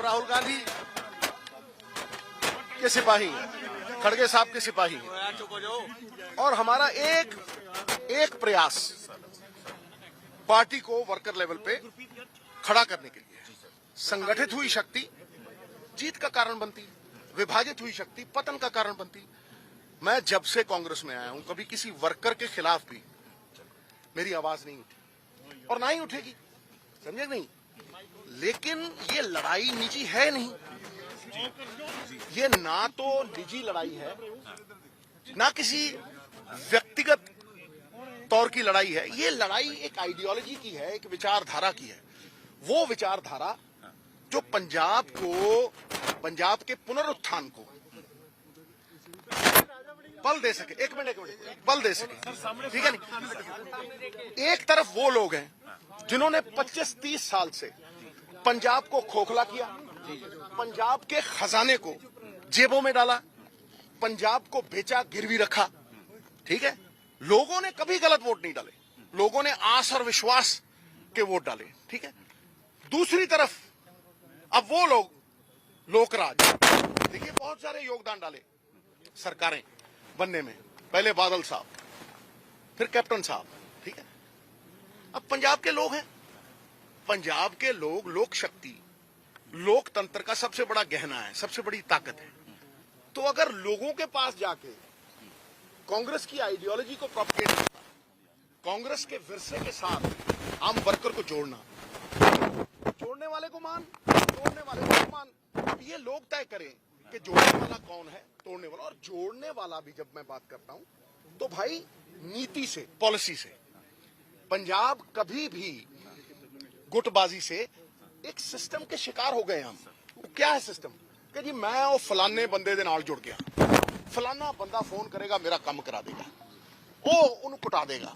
राहुल गांधी के सिपाही हैं, खड़गे साहब के सिपाही हैं। और हमारा एक प्रयास पार्टी को वर्कर लेवल पे खड़ा करने के लिए, संगठित हुई शक्ति जीत का कारण बनती, विभाजित हुई शक्ति पतन का कारण बनती। मैं जब से कांग्रेस में आया हूं कभी किसी वर्कर के खिलाफ भी मेरी आवाज नहीं उठी और ना ही उठेगी, समझे नहीं। लेकिन ये लड़ाई निजी है नहीं, ये ना तो निजी लड़ाई है ना किसी व्यक्तिगत तौर की लड़ाई है। ये लड़ाई एक आइडियोलॉजी की है, एक विचारधारा की है। वो विचारधारा जो पंजाब के पुनरुत्थान को बल दे सके। एक मिनट बल दे सके, ठीक है नहीं। एक तरफ वो लोग हैं जिन्होंने 25-30 साल से पंजाब को खोखला किया, पंजाब के खजाने को जेबों में डाला, पंजाब को बेचा, गिरवी रखा, ठीक है। लोगों ने कभी गलत वोट नहीं डाले, लोगों ने आस और विश्वास के वोट डाले, ठीक है। दूसरी तरफ अब वो लोग लोकराज, देखिए बहुत सारे योगदान डाले सरकारें बनने में, पहले बादल साहब, फिर कैप्टन साहब, ठीक है। अब पंजाब के लोग हैं, पंजाब के लोग लोक शक्ति, लोकतंत्र का सबसे बड़ा गहना है, सबसे बड़ी ताकत है। तो अगर लोगों के पास जाके कांग्रेस की आइडियोलॉजी को प्रोपगेट करना, कांग्रेस के विरसे के साथ आम वर्कर को जोड़ना, जोड़ने वाले को मान, तोड़ने वाले को मान, अब ये लोग तय करें कि जोड़ने वाला कौन है, तोड़ने वाला। और जोड़ने वाला भी जब मैं बात करता हूं तो भाई नीति से, पॉलिसी से। पंजाब कभी भी गुटबाजी से एक सिस्टम के शिकार हो गए हम। वो क्या है सिस्टम कि जी मैं और फलाने बंदे दे नाल जुड़ गया, फलाना बंदा फोन करेगा मेरा काम करा देगा, वो उन्हें कुटा देगा।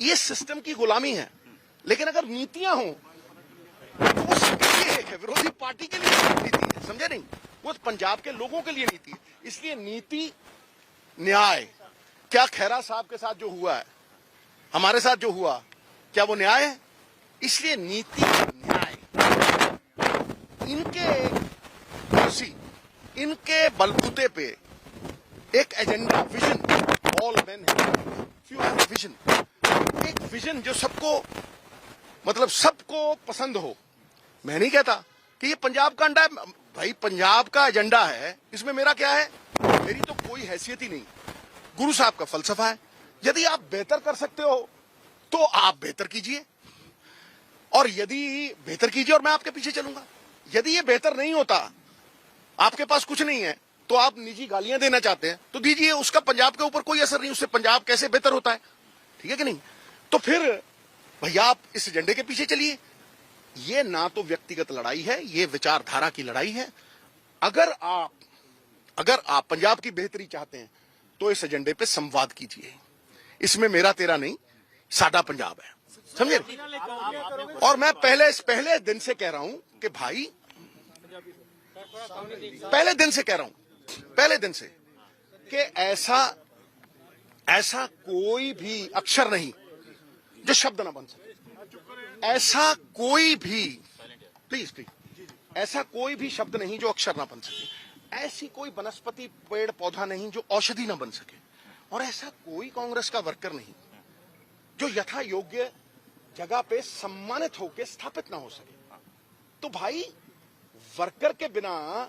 ये सिस्टम की गुलामी है। लेकिन अगर नीतियां हों तो वो सबके लिए एक है, विरोधी पार्टी के लिए नीति है, समझे नहीं। वो पंजाब के लोगों के लिए नीति है। इसलिए नीति, न्याय, क्या खैरा साहब के साथ जो हुआ है, हमारे साथ जो हुआ, क्या वो न्याय है? इसलिए नीति, न्याय, इनके बलबूते पे एक एजेंडा, विजन, ऑल मेन है, फ्यू हैव विजन, एक विजन जो सबको, मतलब सबको पसंद हो। मैं नहीं कहता कि ये पंजाब का अंडा है, भाई पंजाब का एजेंडा है, इसमें मेरा क्या है? मेरी तो कोई हैसियत ही नहीं। गुरु साहब का फलसफा है, यदि आप बेहतर कर सकते हो तो आप बेहतर कीजिए, और यदि बेहतर कीजिए और मैं आपके पीछे चलूंगा। यदि ये बेहतर नहीं होता, आपके पास कुछ नहीं है, तो आप निजी गालियां देना चाहते हैं तो दीजिए, उसका पंजाब के ऊपर कोई असर नहीं, उससे पंजाब कैसे बेहतर होता है, ठीक है कि नहीं। तो फिर भैया आप इस एजेंडे के पीछे चलिए। ये ना तो व्यक्तिगत लड़ाई है, ये विचारधारा की लड़ाई है। अगर आप पंजाब की बेहतरी चाहते हैं तो इस एजेंडे पे संवाद कीजिए। इसमें मेरा तेरा नहीं, साडा पंजाब है, समझे। और मैं पहले दिन से कह रहा हूं कि भाई, पहले दिन से कह रहा हूं, पहले दिन से, कि ऐसा कोई भी अक्षर नहीं जो शब्द ना बन सके। ऐसा कोई भी, प्लीज, ऐसा कोई भी शब्द नहीं जो अक्षर ना बन सके। ऐसी कोई वनस्पति, पेड़ पौधा नहीं जो औषधि ना बन सके। और ऐसा कोई कांग्रेस का वर्कर नहीं जो यथा योग्य जगह पे सम्मानित होकर स्थापित ना हो सके। तो भाई वर्कर के बिना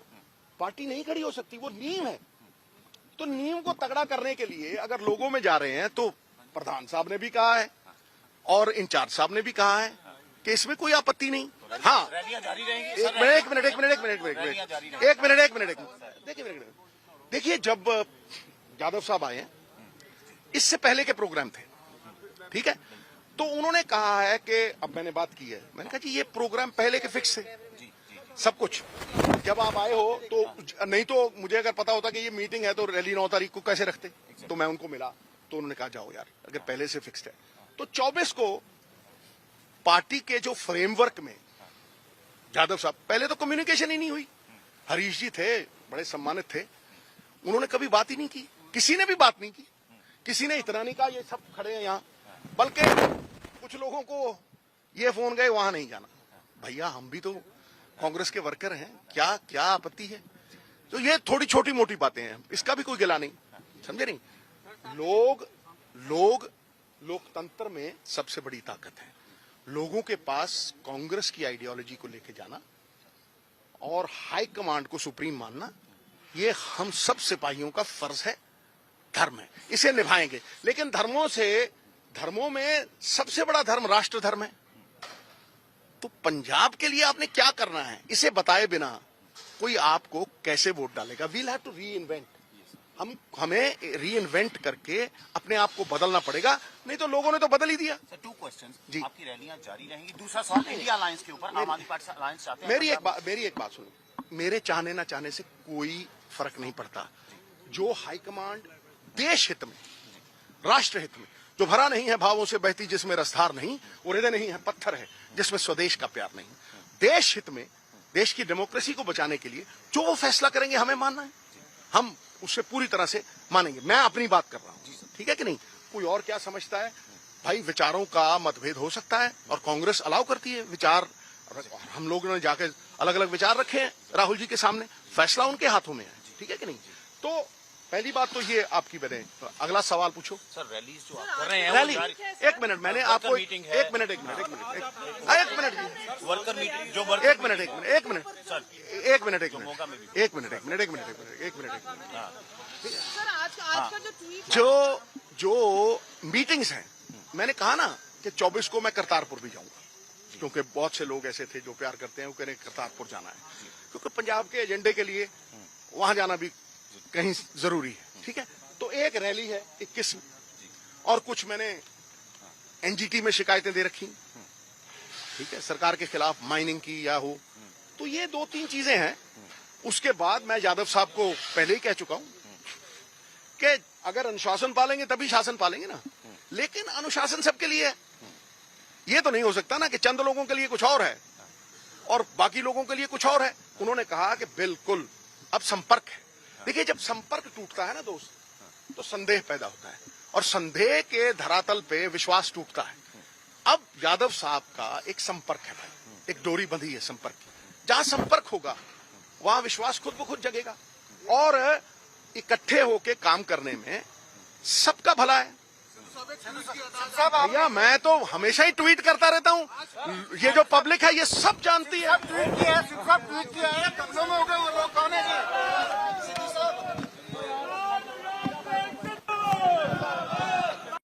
पार्टी नहीं खड़ी हो सकती, वो नींव है। तो नींव को तगड़ा करने के लिए अगर लोगों में जा रहे हैं, तो प्रधान साहब ने भी कहा है और इंचार्ज साहब ने भी कहा है कि इसमें कोई आपत्ति नहीं। हाँ, एक मिनट, देखिए जब यादव साहब आए हैं, इससे पहले के प्रोग्राम थे, ठीक है, तो उन्होंने कहा है कि, अब मैंने बात की है, मैंने कहा जी ये प्रोग्राम पहले के फिक्स है सब कुछ। जब आप आए हो तो, नहीं तो मुझे अगर पता होता कि ये मीटिंग है तो रैली 9 तारीख को कैसे रखते। तो मैं उनको मिला तो उन्होंने कहा जाओ यार, अगर पहले से फिक्स्ड है तो 24 को पार्टी के जो फ्रेमवर्क में, यादव साहब, पहले तो कम्युनिकेशन ही नहीं हुई। हरीश जी थे, बड़े सम्मानित थे, उन्होंने कभी बात ही नहीं की, किसी ने भी बात नहीं की, किसी ने इतना नहीं कहा ये सब खड़े हैं यहाँ, बल्कि कुछ लोगों को ये फोन गए वहां नहीं जाना। भैया हम भी तो कांग्रेस के वर्कर हैं, क्या क्या आपत्ति है? तो ये थोड़ी छोटी मोटी बातें हैं, इसका भी कोई गिला नहीं, समझे नहीं? लोकतंत्र में सबसे बड़ी ताकत है लोगों के पास कांग्रेस की आइडियोलॉजी को लेके जाना और हाई कमांड को सुप्रीम मानना। ये हम सब सिपाहियों का फर्ज है, धर्म है, इसे निभाएंगे। लेकिन धर्मों में सबसे बड़ा धर्म राष्ट्र धर्म है। तो पंजाब के लिए आपने क्या करना है, इसे बताए बिना कोई आपको कैसे वोट डालेगा? We'll have to reinvent. हमें री इन्वेंट करके अपने आप को बदलना पड़ेगा, नहीं तो लोगों ने तो बदल ही दिया। सर, 2 क्वेश्चंस जी, आपकी रैलियां जारी रहेंगी। दूसरा सवाल इंडिया अलायंस के ऊपर, आम आदमी पार्टी अलायंस चाहते हैं। मेरी एक बात सुनो, मेरे चाहने ना चाहने से कोई फर्क नहीं पड़ता। जो हाईकमांड देश हित में, राष्ट्र हित में, जो भरा नहीं है भावों से बहती जिसमें रसधार नहीं, वो हृदय नहीं है पत्थर है जिसमें स्वदेश का प्यार नहीं। देश हित में, देश की डेमोक्रेसी को बचाने के लिए जो वो फैसला करेंगे हमें मानना है, हम उससे पूरी तरह से मानेंगे। मैं अपनी बात कर रहा हूं, ठीक है कि नहीं? कोई और क्या समझता है भाई, विचारों का मतभेद हो सकता है और कांग्रेस अलाउ करती है विचार। हम लोगों ने जाकर अलग अलग विचार रखे हैं राहुल जी के सामने, फैसला उनके हाथों में है, ठीक है कि नहीं? तो पहली बात तो ये आपकी बने। अगला सवाल पूछो। सर, रैलीज जो आप कर रहे हैं, रैली, एक मिनट, मैंने आपको एक मिनट वर्कर मीटिंग जो एक मिनट जो मीटिंग्स हैं, मैंने कहा ना कि 24 को मैं करतारपुर भी जाऊंगा, क्योंकि बहुत से लोग ऐसे थे जो प्यार करते हैं, वो कह रहे करतारपुर जाना है, क्योंकि पंजाब के एजेंडे के लिए वहां जाना भी कहीं जरूरी है, ठीक है? तो एक रैली है 21 और कुछ मैंने एनजीटी में शिकायतें दे रखी, ठीक है, सरकार के खिलाफ माइनिंग की या हो, तो ये 2-3 चीजें हैं। उसके बाद मैं यादव साहब को पहले ही कह चुका हूं कि अगर अनुशासन पालेंगे तभी शासन पालेंगे ना, लेकिन अनुशासन सबके लिए है। ये तो नहीं हो सकता ना कि चंद लोगों के लिए कुछ और है और बाकी लोगों के लिए कुछ और है। उन्होंने कहा कि बिल्कुल अब संपर्क है। देखिए, जब संपर्क टूटता है ना दोस्त, तो संदेह पैदा होता है और संदेह के धरातल पे विश्वास टूटता है। अब यादव साहब का एक संपर्क है भाई, एक डोरी बंधी है संपर्क की। जहां संपर्क होगा वहां विश्वास खुद ब खुद जगेगा और इकट्ठे होके काम करने में सबका भला है। भैया, मैं तो हमेशा ही ट्वीट करता रहता हूं, ये जो पब्लिक है ये सब जानती है।